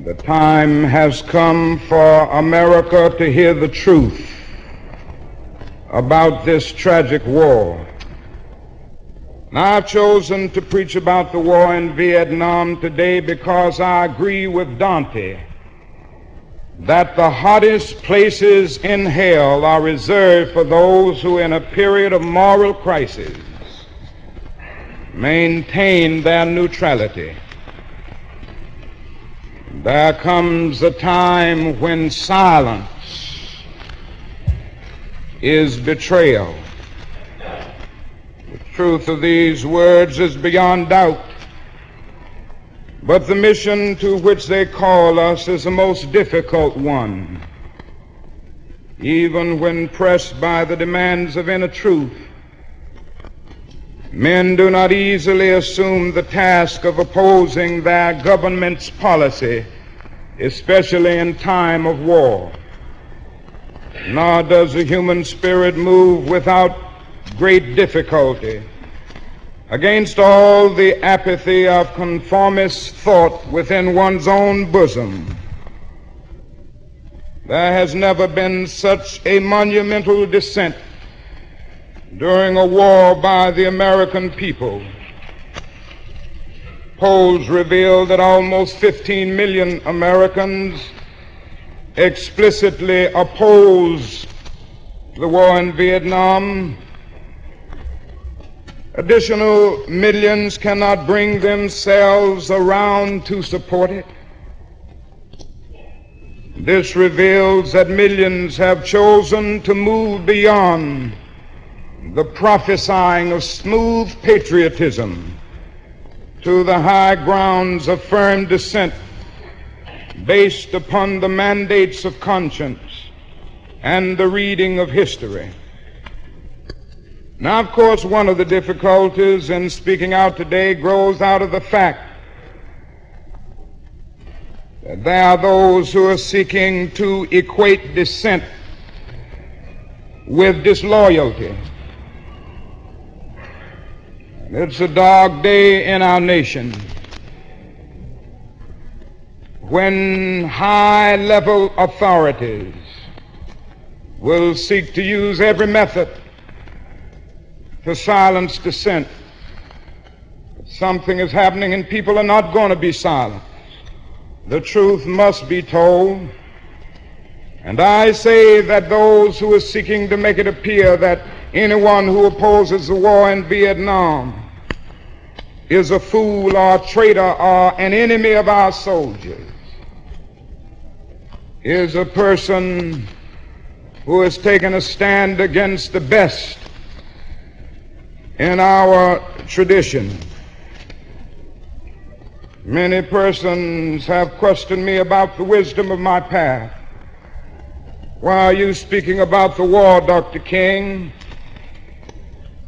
The time has come for America to hear the truth about this tragic war. Now, I've chosen to preach about the war in Vietnam today because I agree with Dante that the hottest places in hell are reserved for those who, in a period of moral crisis, maintain their neutrality. There comes a time when silence is betrayal. The truth of these words is beyond doubt, but the mission to which they call us is the most difficult one. Even when pressed by the demands of inner truth, men do not easily assume the task of opposing their government's policy, especially in time of war. Nor does the human spirit move without great difficulty against all the apathy of conformist thought within one's own bosom. There has never been such a monumental dissent during a war by the American people. Polls reveal that almost 15 million Americans explicitly oppose the war in Vietnam. Additional millions cannot bring themselves around to support it. This reveals that millions have chosen to move beyond the prophesying of smooth patriotism to the high grounds of firm dissent based upon the mandates of conscience and the reading of history. Now, of course, one of the difficulties in speaking out today grows out of the fact that there are those who are seeking to equate dissent with disloyalty. It's a dark day in our nation when high-level authorities will seek to use every method to silence dissent. Something is happening and people are not going to be silent. The truth must be told. And I say that those who are seeking to make it appear that anyone who opposes the war in Vietnam is a fool or a traitor or an enemy of our soldiers is a person who has taken a stand against the best in our tradition. Many persons have questioned me about the wisdom of my path. Why are you speaking about the war, Dr. King?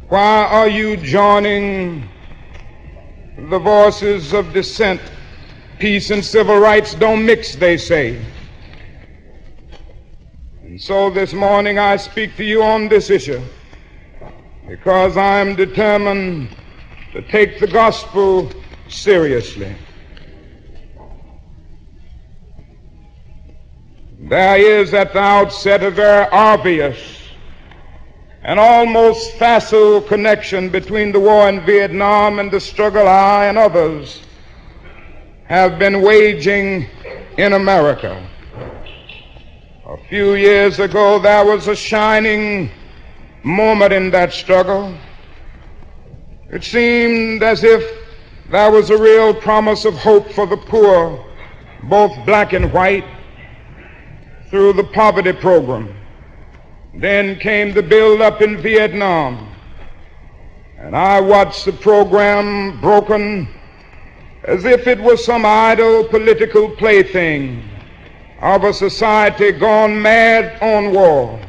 Why are you joining the voices of dissent? Peace and civil rights don't mix, they say. And so this morning I speak to you on this issue because I am determined to take the gospel seriously. There is at the outset a very obvious and almost facile connection between the war in Vietnam and the struggle I and others have been waging in America. A few years ago, there was a shining moment in that struggle. It seemed as if there was a real promise of hope for the poor, both black and white, through the poverty program. Then came the build-up in Vietnam, and I watched the program broken as if it was some idle political plaything of a society gone mad on war.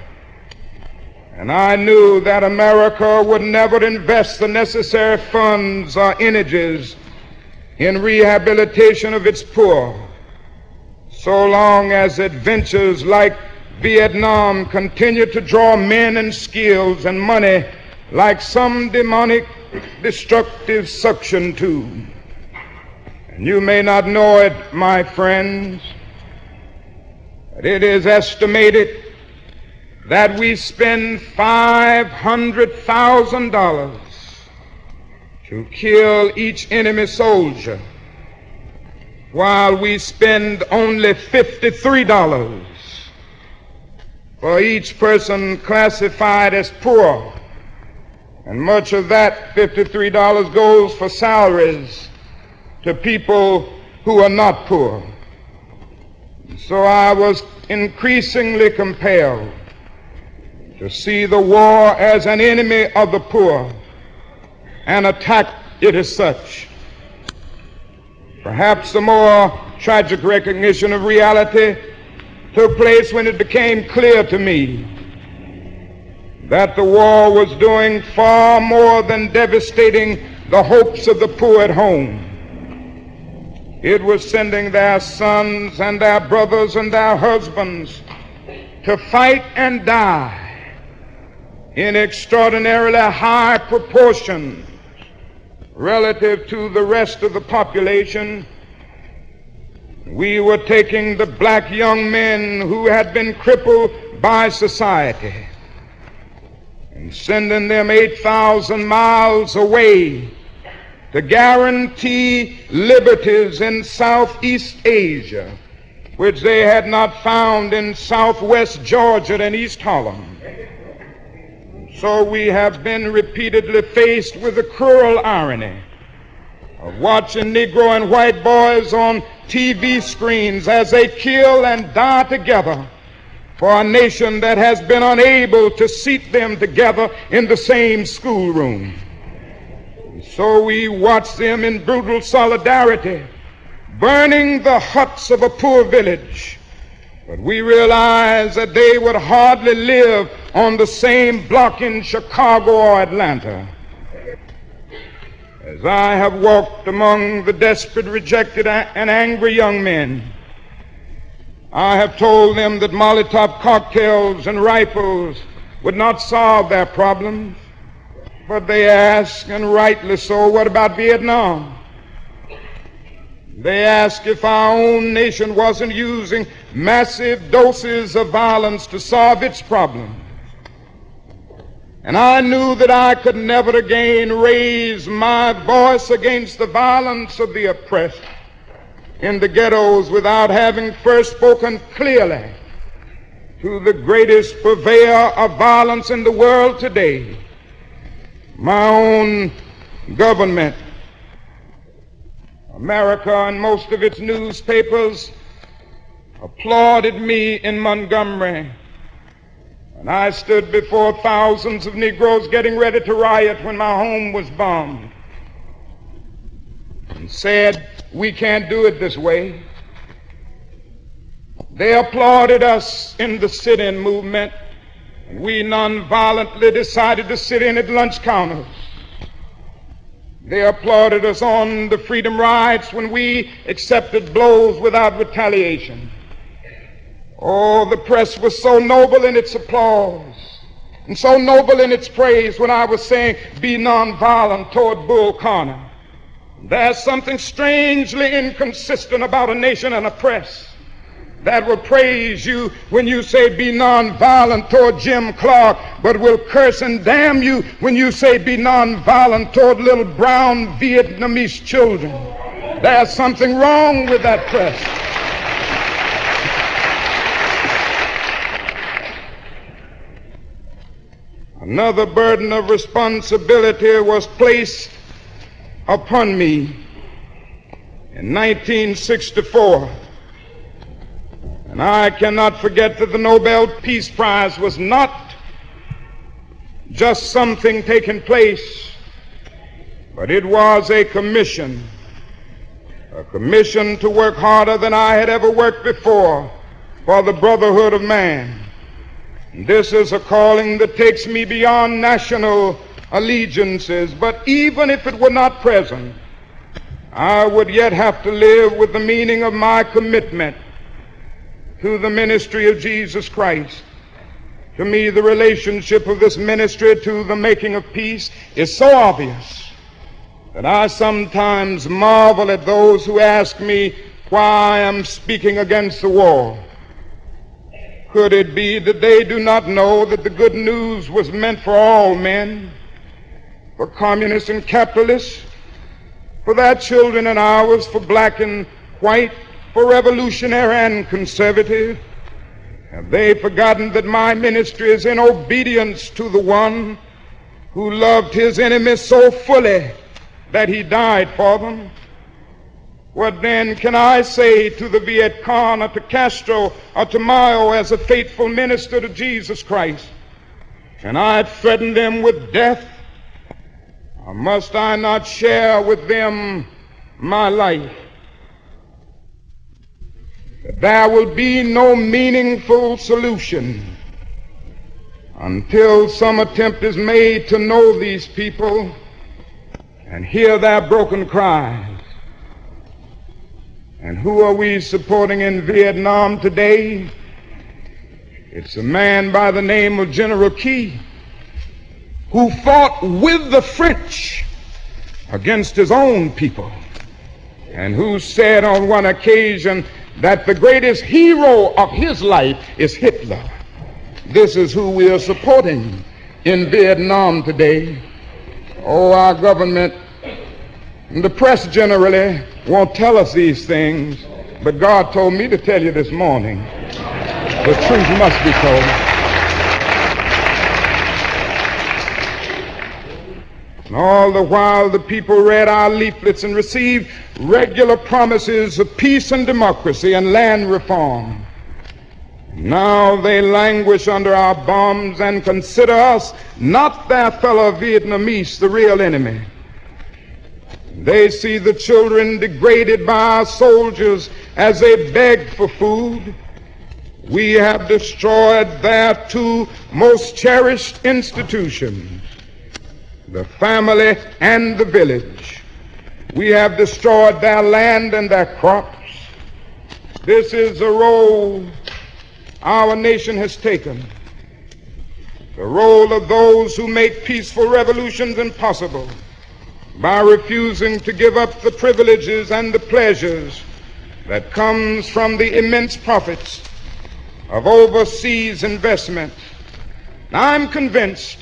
And I knew that America would never invest the necessary funds or energies in rehabilitation of its poor so long as adventures like Vietnam continue to draw men and skills and money like some demonic destructive suction tube. You may not know it, my friends, but it is estimated that we spend $500,000 to kill each enemy soldier, while we spend only $53 for each person classified as poor. And much of that $53 goes for salaries to people who are not poor. So I was increasingly compelled to see the war as an enemy of the poor and attack it as such. Perhaps a more tragic recognition of reality took place when it became clear to me that the war was doing far more than devastating the hopes of the poor at home. It was sending their sons and their brothers and their husbands to fight and die in extraordinarily high proportions relative to the rest of the population. We were taking the black young men who had been crippled by society and sending them 8,000 miles away to guarantee liberties in Southeast Asia, which they had not found in Southwest Georgia and East Holland. So we have been repeatedly faced with the cruel irony of watching Negro and white boys on TV screens as they kill and die together for a nation that has been unable to seat them together in the same schoolroom. So we watch them in brutal solidarity, burning the huts of a poor village. But we realize that they would hardly live on the same block in Chicago or Atlanta. As I have walked among the desperate, rejected, and angry young men, I have told them that Molotov cocktails and rifles would not solve their problems. But they ask, and rightly so, what about Vietnam? They ask if our own nation wasn't using massive doses of violence to solve its problems. And I knew that I could never again raise my voice against the violence of the oppressed in the ghettos without having first spoken clearly to the greatest purveyor of violence in the world today, my own government. America and most of its newspapers applauded me in Montgomery, and I stood before thousands of Negroes getting ready to riot when my home was bombed, and said, "We can't do it this way." They applauded us in the sit-in movement, and we nonviolently decided to sit in at lunch counters. They applauded us on the freedom rides when we accepted blows without retaliation. Oh, the press was so noble in its applause and so noble in its praise when I was saying, "Be nonviolent toward Bull Connor." There's something strangely inconsistent about a nation and a press that will praise you when you say be nonviolent toward Jim Clark, but will curse and damn you when you say be nonviolent toward little brown Vietnamese children. There's something wrong with that press. Another burden of responsibility was placed upon me in 1964. And I cannot forget that the Nobel Peace Prize was not just something taking place, but it was a commission to work harder than I had ever worked before for the brotherhood of man. And this is a calling that takes me beyond national allegiances, but even if it were not present, I would yet have to live with the meaning of my commitment to the ministry of Jesus Christ. To me, the relationship of this ministry to the making of peace is so obvious that I sometimes marvel at those who ask me why I am speaking against the war. Could it be that they do not know that the good news was meant for all men, for communists and capitalists, for their children and ours, for black and white, for revolutionary and conservative? Have they forgotten that my ministry is in obedience to the one who loved his enemies so fully that he died for them? What then can I say to the Viet Cong or to Castro or to Mao as a faithful minister to Jesus Christ? Can I threaten them with death? Or must I not share with them my life? There will be no meaningful solution until some attempt is made to know these people and hear their broken cries. And who are we supporting in Vietnam today? It's a man by the name of General Key, who fought with the French against his own people, and who said on one occasion that the greatest hero of his life is Hitler. This is who we are supporting in Vietnam today. Oh, our government and the press generally won't tell us these things, but God told me to tell you this morning. The truth must be told. And all the while the people read our leaflets and received regular promises of peace and democracy and land reform. Now they languish under our bombs and consider us, not their fellow Vietnamese, the real enemy. They see the children degraded by our soldiers as they beg for food. We have destroyed their two most cherished institutions, the family and the village. We have destroyed their land and their crops. This is the role our nation has taken, the role of those who make peaceful revolutions impossible by refusing to give up the privileges and the pleasures that comes from the immense profits of overseas investment. Now, I'm convinced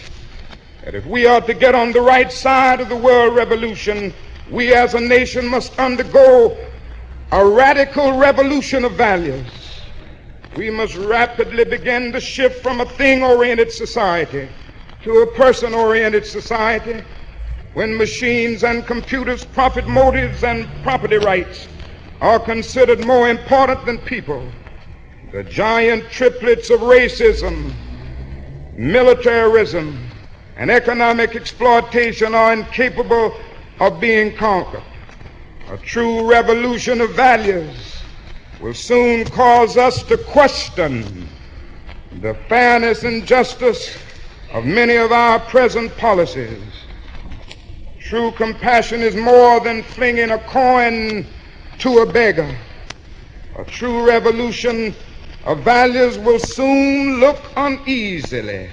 that if we are to get on the right side of the world revolution, we as a nation must undergo a radical revolution of values. We must rapidly begin to shift from a thing-oriented society to a person-oriented society, when machines and computers, profit motives, and property rights are considered more important than people. The giant triplets of racism, militarism, and economic exploitation are incapable of being conquered. A true revolution of values will soon cause us to question the fairness and justice of many of our present policies. True compassion is more than flinging a coin to a beggar. A true revolution of values will soon look uneasily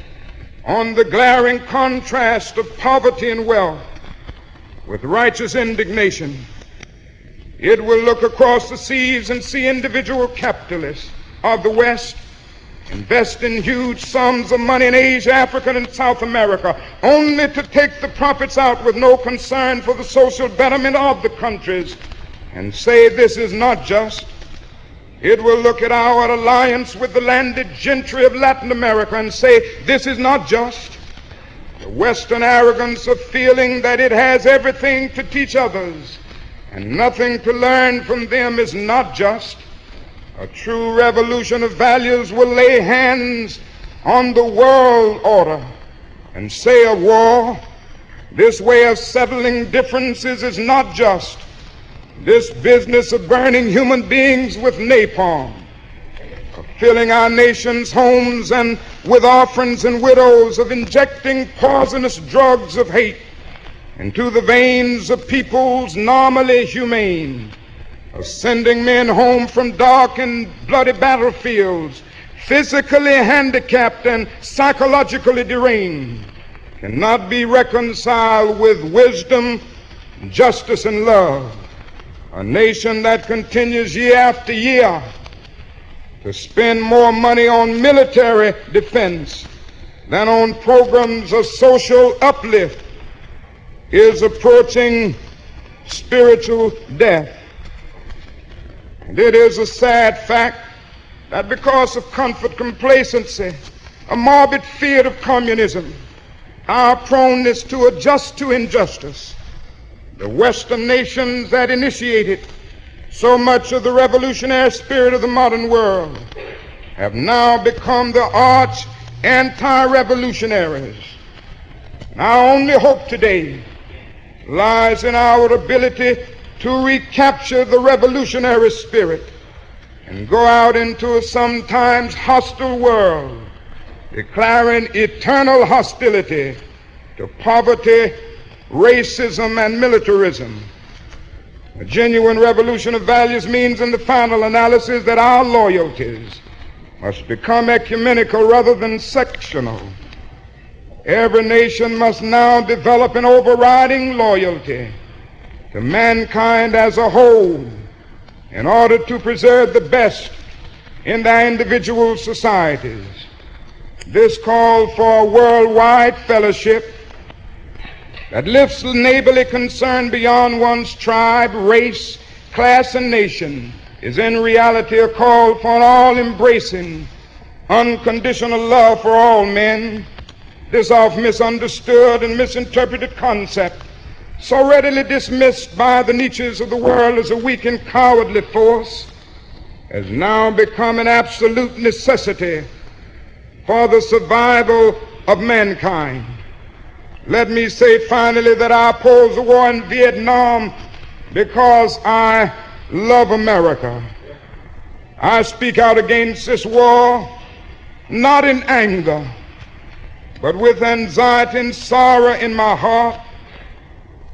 on the glaring contrast of poverty and wealth with righteous indignation. It will look across the seas and see individual capitalists of the West investing huge sums of money in Asia, Africa, and South America, only to take the profits out with no concern for the social betterment of the countries, and say this is not just. It will look at our alliance with the landed gentry of Latin America and say this is not just. The Western arrogance of feeling that it has everything to teach others and nothing to learn from them is not just. A true revolution of values will lay hands on the world order and say of war, this way of settling differences is not just. This business of burning human beings with napalm, of filling our nation's homes and with orphans and widows, of injecting poisonous drugs of hate into the veins of peoples normally humane, of sending men home from dark and bloody battlefields, physically handicapped and psychologically deranged, cannot be reconciled with wisdom justice, and love. A nation that continues year after year to spend more money on military defense than on programs of social uplift is approaching spiritual death. And it is a sad fact that because of comfort, complacency, a morbid fear of communism, our proneness to adjust to injustice, the Western nations that initiated so much of the revolutionary spirit of the modern world have now become the arch anti-revolutionaries. And our only hope today lies in our ability to recapture the revolutionary spirit and go out into a sometimes hostile world, declaring eternal hostility to poverty, racism, and militarism. A genuine revolution of values means in the final analysis that our loyalties must become ecumenical rather than sectional. Every nation must now develop an overriding loyalty to mankind as a whole in order to preserve the best in their individual societies. This call for a worldwide fellowship that lifts neighborly concern beyond one's tribe, race, class, and nation is in reality a call for an all-embracing, unconditional love for all men. This oft misunderstood and misinterpreted concept, so readily dismissed by the niches of the world as a weak and cowardly force, has now become an absolute necessity for the survival of mankind. Let me say finally that I oppose the war in Vietnam because I love America. I speak out against this war not in anger, but with anxiety and sorrow in my heart,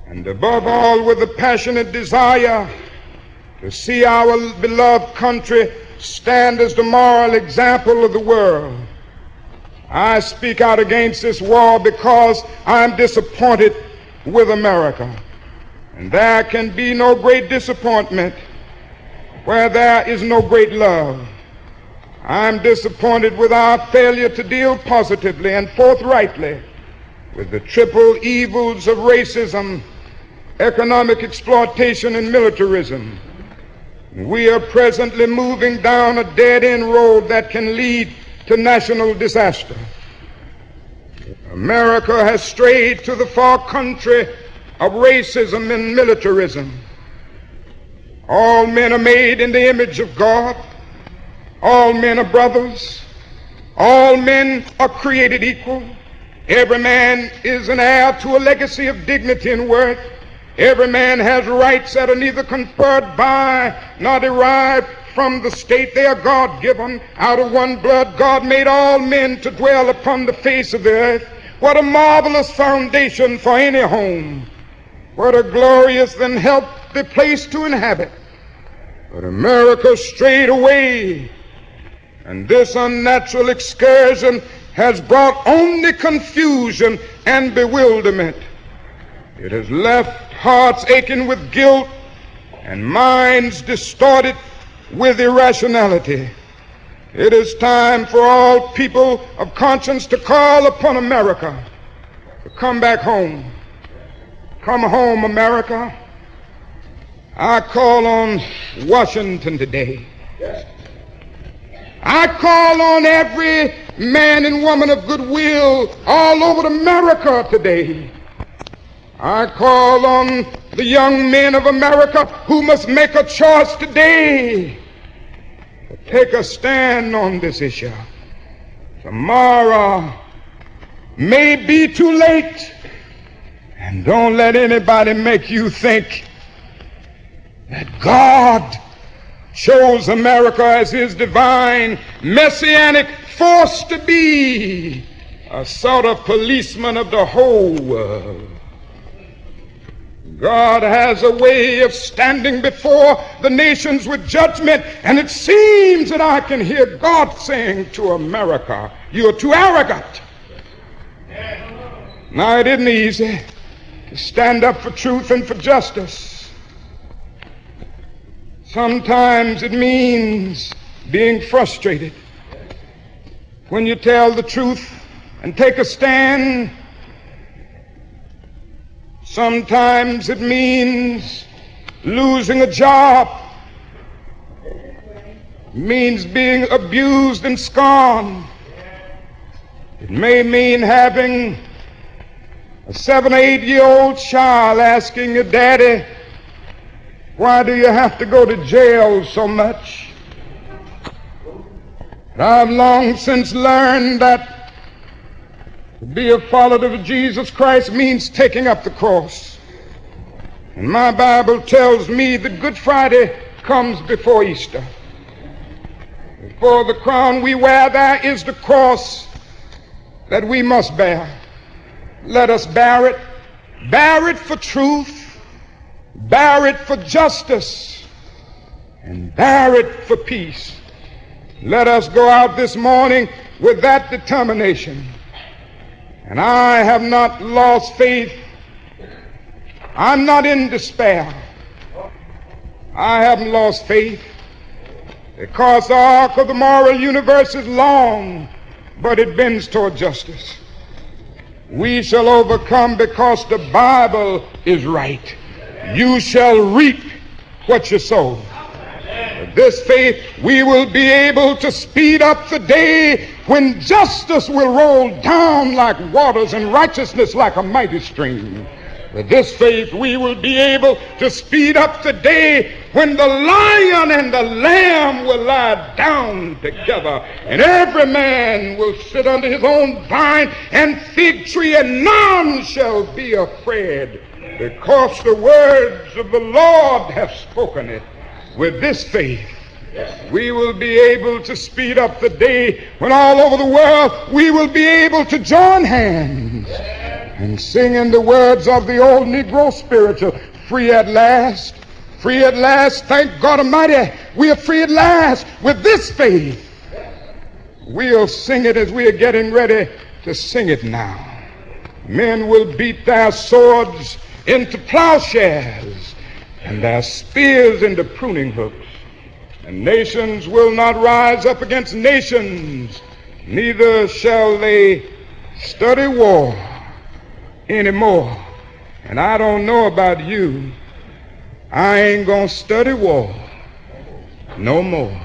and above all with a passionate desire to see our beloved country stand as the moral example of the world. I speak out against this war because I'm disappointed with America. And there can be no great disappointment where there is no great love. I'm disappointed with our failure to deal positively and forthrightly with the triple evils of racism, economic exploitation, and militarism. We are presently moving down a dead-end road that can lead to national disaster. America has strayed to the far country of racism and militarism. All men are made in the image of God. All men are brothers. All men are created equal. Every man is an heir to a legacy of dignity and worth. Every man has rights that are neither conferred by nor derived from the state. They are God-given. Out of one blood, God made all men to dwell upon the face of the earth. What a marvelous foundation for any home. What a glorious and healthy place to inhabit. But America strayed away, and this unnatural excursion has brought only confusion and bewilderment. It has left hearts aching with guilt and minds distorted with irrationality. It is time for all people of conscience to call upon America to come back home. Come home, America. I call on Washington today. I call on every man and woman of goodwill all over America today. I call on the young men of America who must make a choice today to take a stand on this issue. Tomorrow may be too late, and don't let anybody make you think that God chose America as his divine messianic force to be a sort of policeman of the whole world. God has a way of standing before the nations with judgment, and it seems that I can hear God saying to America, "You are too arrogant." Now, it isn't easy to stand up for truth and for justice. Sometimes it means being frustrated when you tell the truth and take a stand. Sometimes it means losing a job. It means being abused and scorned. It may mean having a 7 or 8-year-old child asking your daddy, why do you have to go to jail so much? But I've long since learned that to be a follower of Jesus Christ means taking up the cross. And my Bible tells me that Good Friday comes before Easter. Before the crown we wear, there is the cross that we must bear. Let us bear it. Bear it for truth, bear it for justice, and bear it for peace. Let us go out this morning with that determination. And I have not lost faith. I'm not in despair. I haven't lost faith because the arc of the moral universe is long, but it bends toward justice. We shall overcome because the Bible is right. You shall reap what you sow. With this faith, we will be able to speed up the day when justice will roll down like waters and righteousness like a mighty stream. With this faith, we will be able to speed up the day when the lion and the lamb will lie down together, and every man will sit under his own vine and fig tree, and none shall be afraid, because the words of the Lord have spoken it. With this faith, we will be able to speed up the day when all over the world we will be able to join hands and sing in the words of the old Negro spiritual, free at last, thank God Almighty, we are free at last. With this faith, we'll sing it as we are getting ready to sing it now. Men will beat their swords into plowshares and their spears into pruning hooks. And nations will not rise up against nations, neither shall they study war anymore. And I don't know about you, I ain't gonna study war no more.